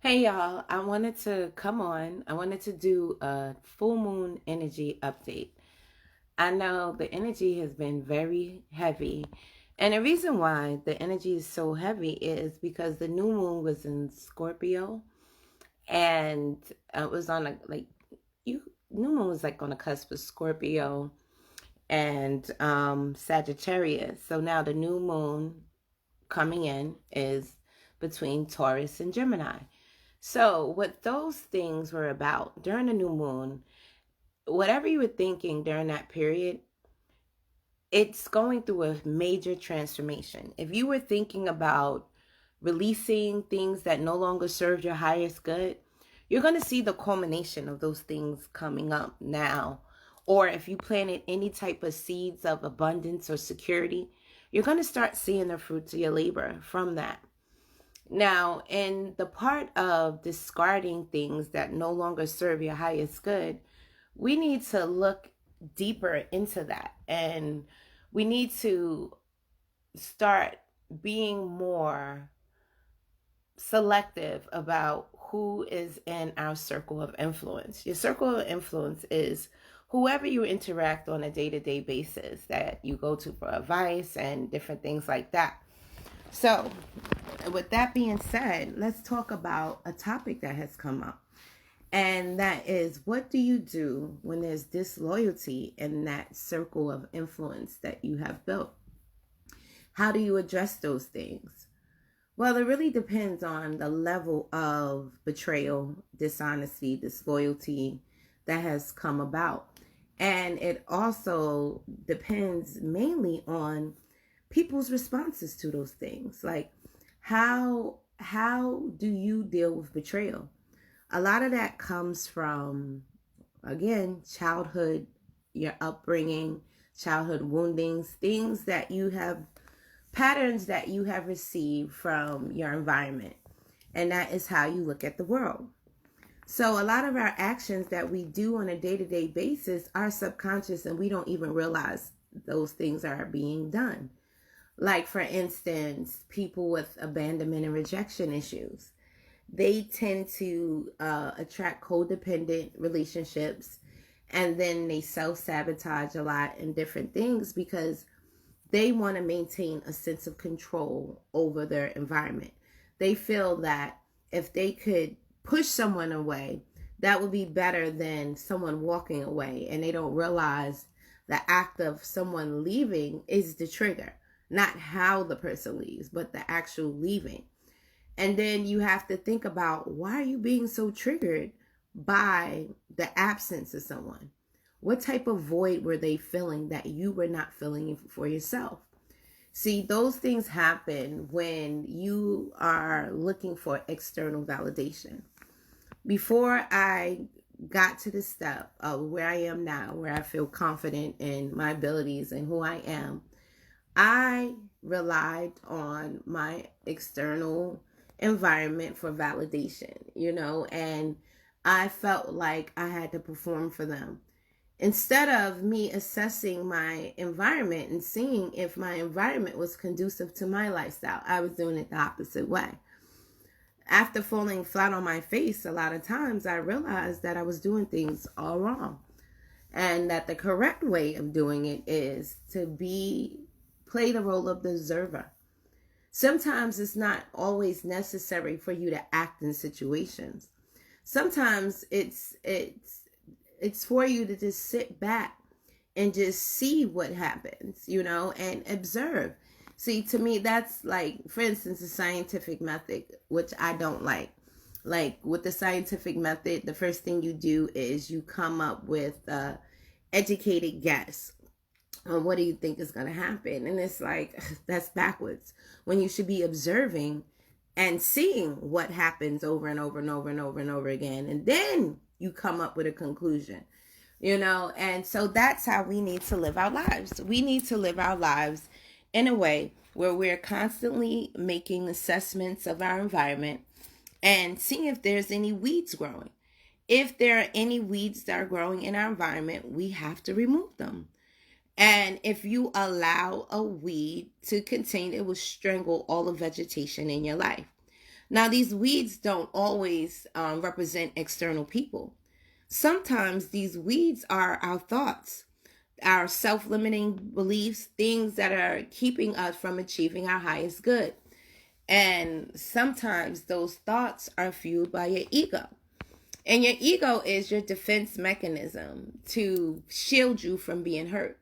Hey y'all, I wanted to come on. I wanted to do a full moon energy update. I know the energy has been very heavy. And the reason why the energy is so heavy is because the new moon was in Scorpio and it was on a you new moon was like on the cusp of Scorpio and Sagittarius. So now the new moon coming in is between Taurus and Gemini. So, what those things were about during the new moon, whatever you were thinking during that period, it's going through a major transformation. If you were thinking about releasing things that no longer serve your highest good, you're going to see the culmination of those things coming up now. Or if you planted any type of seeds of abundance or security, you're going to start seeing the fruits of your labor from that. Now, in the part of discarding things that no longer serve your highest good, we need to look deeper into that. And we need to start being more selective about who is in our circle of influence. Your circle of influence is whoever you interact on a day-to-day basis that you go to for advice and different things like that. So, with that being said, let's talk about a topic that has come up. And that is, what do you do when there's disloyalty in that circle of influence that you have built? How do you address those things? Well, it really depends on the level of betrayal, dishonesty, disloyalty that has come about. And it also depends mainly on people's responses to those things. Like how do you deal with betrayal? A lot of that comes from, again, childhood, your upbringing, childhood woundings, things that you have, patterns that you have received from your environment. And that is how you look at the world. So a lot of our actions that we do on a day-to-day basis are subconscious, and we don't even realize those things are being done. Like, for instance, people with abandonment and rejection issues, they tend to attract codependent relationships, and then they self-sabotage a lot in different things because they want to maintain a sense of control over their environment. They feel that if they could push someone away, that would be better than someone walking away, and they don't realize the act of someone leaving is the trigger, not how the person leaves, but the actual leaving. And then you have to think about, why are you being so triggered by the absence of someone? What type of void were they feeling that you were not feeling for yourself? See, those things happen when you are looking for external validation. Before I got to the step of where I am now, where I feel confident in my abilities and who I am, I relied on my external environment for validation, and I felt like I had to perform for them. Instead of me assessing my environment and seeing if my environment was conducive to my lifestyle, I was doing it the opposite way. After falling flat on my face a lot of times, I realized that I was doing things all wrong, and that the correct way of doing it is to play the role of the observer. Sometimes it's not always necessary for you to act in situations. Sometimes it's for you to just sit back and just see what happens, and observe. See, to me, that's like, for instance, the scientific method, which I don't like. Like, with the scientific method, the first thing you do is you come up with a educated guess on what do you think is going to happen. And it's like, that's backwards. When you should be observing and seeing what happens over and over and over and over and over again. And then you come up with a conclusion, and so that's how we need to live our lives. We need to live our lives in a way where we're constantly making assessments of our environment and seeing if there's any weeds growing. If there are any weeds that are growing in our environment, we have to remove them. And if you allow a weed to continue, it will strangle all the vegetation in your life. Now, these weeds don't always represent external people. Sometimes these weeds are our thoughts, our self limiting beliefs, things that are keeping us from achieving our highest good. And sometimes those thoughts are fueled by your ego. And your ego is your defense mechanism to shield you from being hurt.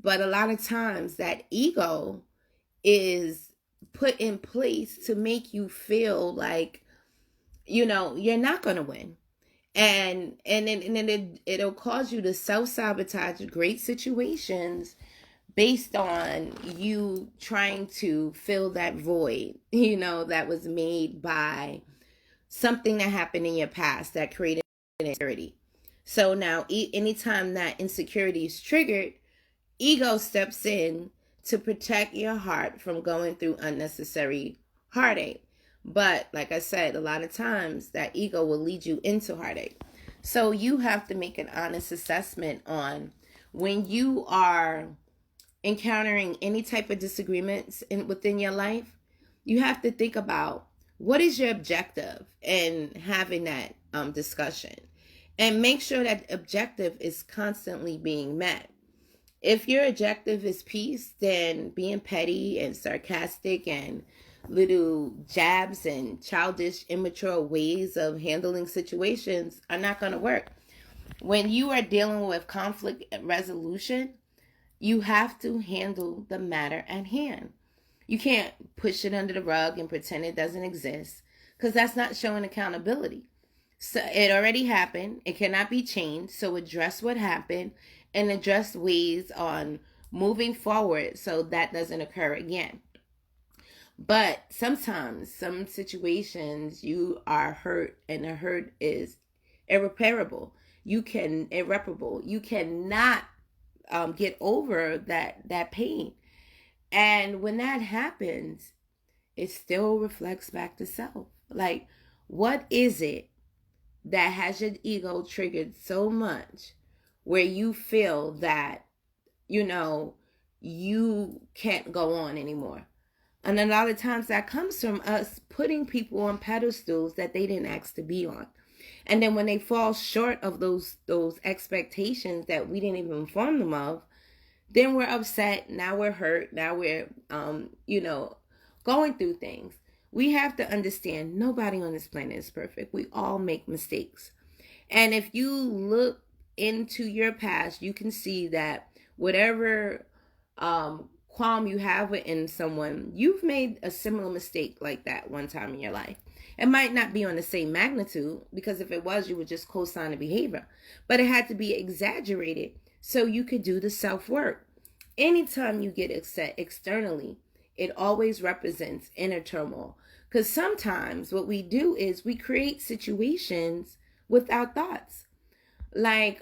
But a lot of times that ego is put in place to make you feel like, you're not going to win. And it'll cause you to self-sabotage great situations based on you trying to fill that void, that was made by something that happened in your past that created insecurity. So now, anytime that insecurity is triggered, ego steps in to protect your heart from going through unnecessary heartache. But like I said, a lot of times that ego will lead you into heartache. So you have to make an honest assessment on when you are encountering any type of disagreements within your life. You have to think about what is your objective in having that discussion, and make sure that objective is constantly being met. If your objective is peace, then being petty and sarcastic and little jabs and childish, immature ways of handling situations are not going to work. When you are dealing with conflict resolution, you have to handle the matter at hand. You can't push it under the rug and pretend it doesn't exist, because that's not showing accountability. So it already happened. It cannot be changed. So address what happened and address ways on moving forward so that doesn't occur again. But sometimes, some situations, you are hurt and the hurt is irreparable. You cannot get over that pain. And when that happens, it still reflects back to self. Like, what is it that has your ego triggered so much where you feel that, you can't go on anymore? And a lot of times that comes from us putting people on pedestals that they didn't ask to be on. And then when they fall short of those expectations that we didn't even inform them of, then we're upset. Now we're hurt. Now we're, going through things. We have to understand nobody on this planet is perfect. We all make mistakes. And if you look into your past, you can see that whatever qualm you have within someone, you've made a similar mistake like that one time in your life. It might not be on the same magnitude, because if it was, you would just co-sign the behavior. But it had to be exaggerated so you could do the self-work. Anytime you get upset externally, it always represents inner turmoil. Because sometimes what we do is we create situations with our thoughts. Like,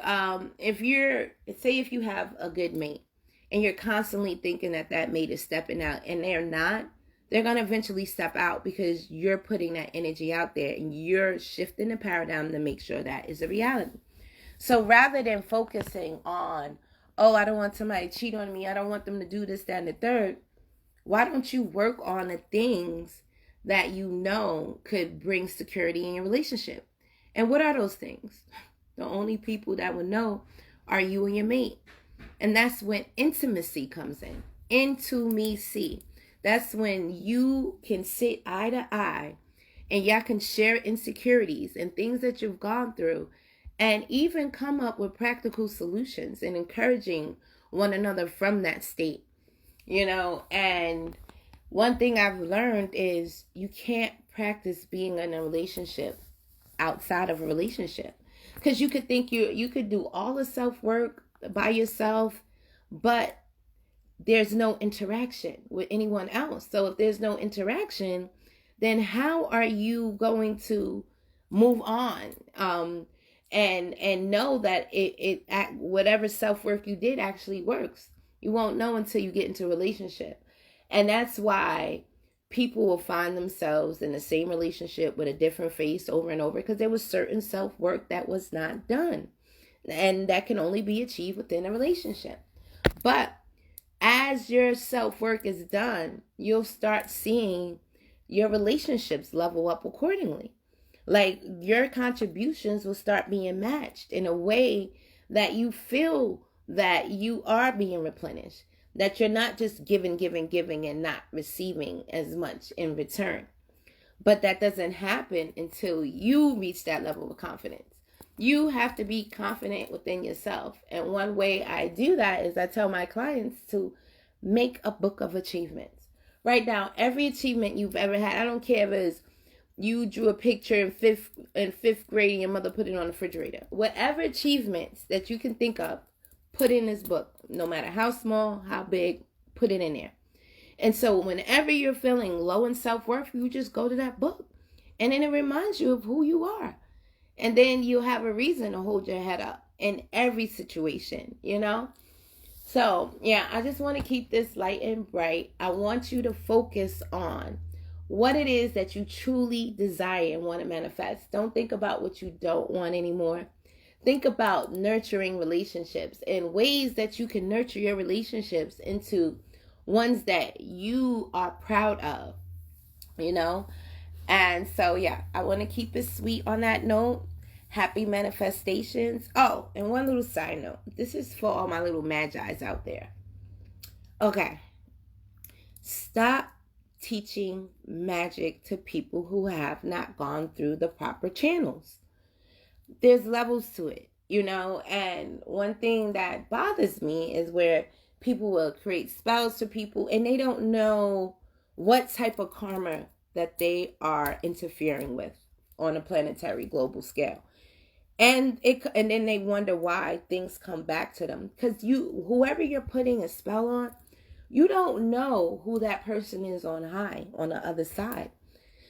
if you have a good mate and you're constantly thinking that mate is stepping out and they're not, they're going to eventually step out because you're putting that energy out there and you're shifting the paradigm to make sure that is a reality. So rather than focusing on, oh, I don't want somebody to cheat on me, I don't want them to do this, that, and the third, why don't you work on the things that could bring security in your relationship? And what are those things? The only people that would know are you and your mate. And that's when intimacy comes in. Intimacy. That's when you can sit eye to eye and y'all can share insecurities and things that you've gone through, and even come up with practical solutions and encouraging one another from that state. And one thing I've learned is you can't practice being in a relationship outside of a relationship. Because you could think you could do all the self-work by yourself, but there's no interaction with anyone else. So if there's no interaction, then how are you going to move on and know that it whatever self-work you did actually works? You won't know until you get into a relationship. And that's why people will find themselves in the same relationship with a different face over and over, because there was certain self-work that was not done. And that can only be achieved within a relationship. But as your self-work is done, you'll start seeing your relationships level up accordingly. Like your contributions will start being matched in a way that you feel that you are being replenished, that you're not just giving and not receiving as much in return. But that doesn't happen until you reach that level of confidence. You have to be confident within yourself. And one way I do that is I tell my clients to make a book of achievements. Write down every achievement you've ever had. I don't care if it's you drew a picture in fifth grade and your mother put it on the refrigerator. Whatever achievements that you can think of, put in this book. No matter how small, how big, put it in there. And so whenever you're feeling low in self-worth, you just go to that book. And then it reminds you of who you are. And then you'll have a reason to hold your head up in every situation, you know? So, yeah, I just want to keep this light and bright. I want you to focus on what it is that you truly desire and want to manifest. Don't think about what you don't want anymore. Think about nurturing relationships and ways that you can nurture your relationships into ones that you are proud of, you know? And so, yeah, I want to keep it sweet on that note. Happy manifestations. Oh, and one little side note. This is for all my little magis out there. Okay. Stop teaching magic to people who have not gone through the proper channels. There's levels to it, you know? And one thing that bothers me is where people will create spells to people and they don't know what type of karma that they are interfering with on a planetary global scale. And then they wonder why things come back to them. Because whoever you're putting a spell on, you don't know who that person is on high, on the other side.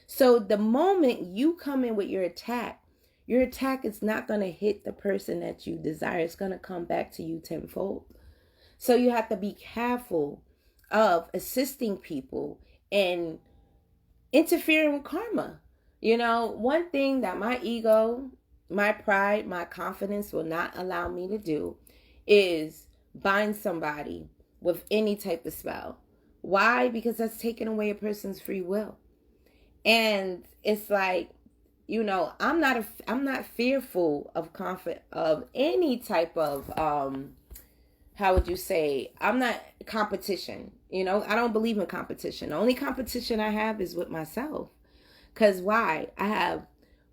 So the moment you come in with your attack is not going to hit the person that you desire. It's going to come back to you tenfold. So you have to be careful of assisting people and interfering with karma. You know, one thing that my ego, my pride, my confidence will not allow me to do is bind somebody with any type of spell. Why? Because that's taking away a person's free will. And it's like, you know, I'm not fearful of any type of how would you say, I'm not competition. You know, I don't believe in competition. The only competition I have is with myself. Because why? I have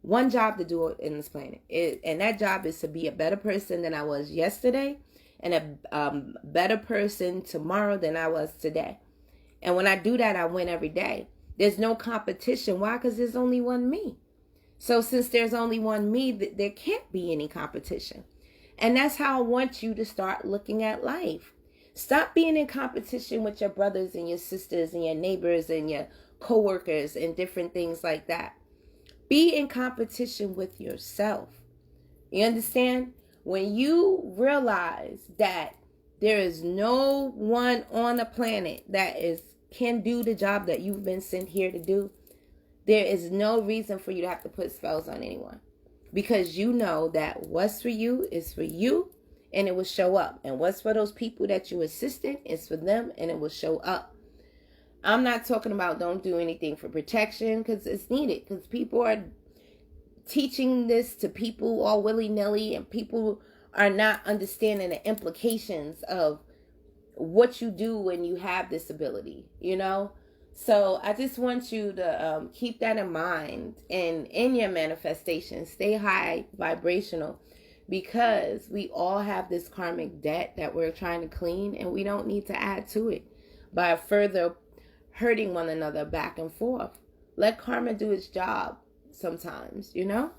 one job to do in this planet. And that job is to be a better person than I was yesterday and a better person tomorrow than I was today. And when I do that, I win every day. There's no competition. Why? Because there's only one me. So since there's only one me, there can't be any competition. And that's how I want you to start looking at life. Stop being in competition with your brothers and your sisters and your neighbors and your coworkers and different things like that. Be in competition with yourself. You understand? When you realize that there is no one on the planet that can do the job that you've been sent here to do, there is no reason for you to have to put spells on anyone. Because you know that what's for you is for you and it will show up. And what's for those people that you assisted is for them and it will show up. I'm not talking about don't do anything for protection because it's needed. Because people are teaching this to people all willy-nilly and people are not understanding the implications of what you do when you have this ability, you know? So I just want you to keep that in mind and in your manifestation, stay high vibrational because we all have this karmic debt that we're trying to clean and we don't need to add to it by further hurting one another back and forth. Let karma do its job sometimes, you know?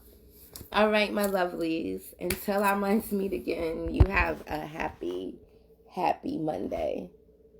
All right, my lovelies. Until our minds meet again, you have a happy Monday.